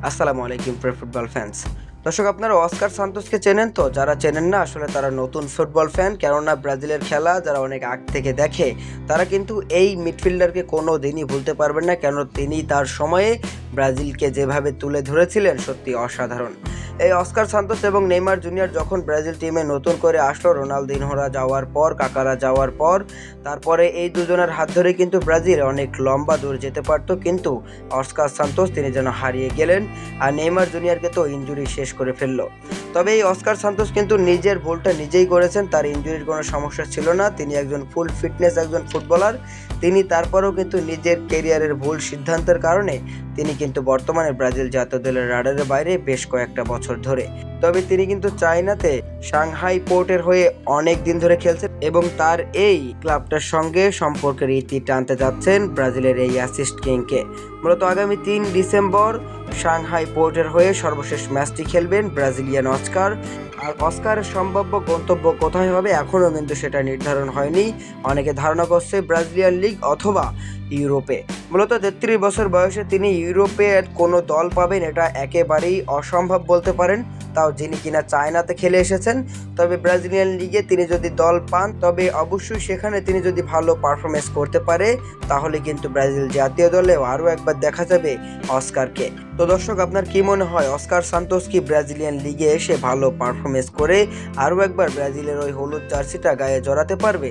আসসালামু আলাইকুম প্রিয় ফুটবল ফ্যান্স। দর্শক, আপনারা অস্কার সান্তোসকে চেনেন? তো যারা চেনেন না, আসলে তারা নতুন ফুটবল ফ্যান। কেননা ব্রাজিলের খেলা যারা অনেক আগ থেকে দেখে তারা কিন্তু এই মিডফিল্ডারকে কোনো দিনই ভুলতে পারবেন না, কেন তিনি তার সময়ে ব্রাজিলকে যেভাবে তুলে ধরেছিলেন সত্যি অসাধারণ। এই অস্কার সান্তোস এবং নেইমার জুনিয়র যখন ব্রাজিল টিমে নতুন করে আসলো, রোনালদিনহোরা যাওয়ার পর, কাকারা যাওয়ার পর, তারপরে এই দুজনের হাত ধরে কিন্তু ব্রাজিল অনেক লম্বা দূর যেতে পারতো, কিন্তু অস্কার সান্তোস তিনি যেন হারিয়ে গেলেন। আর নেইমার জুনিয়রকে তো ইনজুরি শেষ করে ফেললো। তবে এই অস্কার সান্তোস কিন্তু নিজের ভুলটা নিজেই করেছেন, তার ইনজুরির কোনো সমস্যা ছিল না, তিনি একজন ফুল ফিটনেস একজন ফুটবলার। তিনি তারপরেও কিন্তু নিজের কেরিয়ারের ভুল সিদ্ধান্তের কারণে তিনি কিন্তু বর্তমানে ব্রাজিল জাতীয় দলের রাডারের বাইরে বেশ কয়েকটা বছর ধরে। তবে তিনি কিন্তু চায়নাতে সাংহাই পোর্টের হয়ে অনেক দিন ধরে খেলছেন এবং তার এই ক্লাবটার সঙ্গে সম্পর্কের ইতি টানতে যাচ্ছেন ব্রাজিলের এই অ্যাসিস্ট কিংকে। মূলত আগামী 3 ডিসেম্বর সাংহাই পোর্টের হয়ে সর্বশেষ ম্যাচটি খেলবেন ব্রাজিলিয়ান অস্কার। আর অস্কারের সম্ভাব্য গন্তব্য কোথায় হবে এখনও কিন্তু সেটা নির্ধারণ হয়নি। অনেকে ধারণা করছে ব্রাজিলিয়ান লিগ অথবা ইউরোপে। মূলত 33 বছর বয়সে তিনি ইউরোপে কোনো দল পাবেন এটা একেবারেই অসম্ভব বলতে পারেন, তাও যিনি কিনা চায়নাতে খেলে এসেছেন। তবে ব্রাজিলিয়ান লিগে তিনি যদি দল পান, তবে অবশ্যই সেখানে তিনি যদি ভালো পারফরমেন্স করতে পারে, তাহলে কিন্তু ব্রাজিল জাতীয় দলেও আরও একবার দেখা যাবে অস্কারকে। তো দর্শক, আপনার কি মনে হয়, অস্কার সান্তোস কি ব্রাজিলিয়ান লিগে এসে ভালো পারফরমেন্স করে আরও একবার ব্রাজিলের ওই হলুদ জার্সিটা গায়ে জড়াতে পারবে?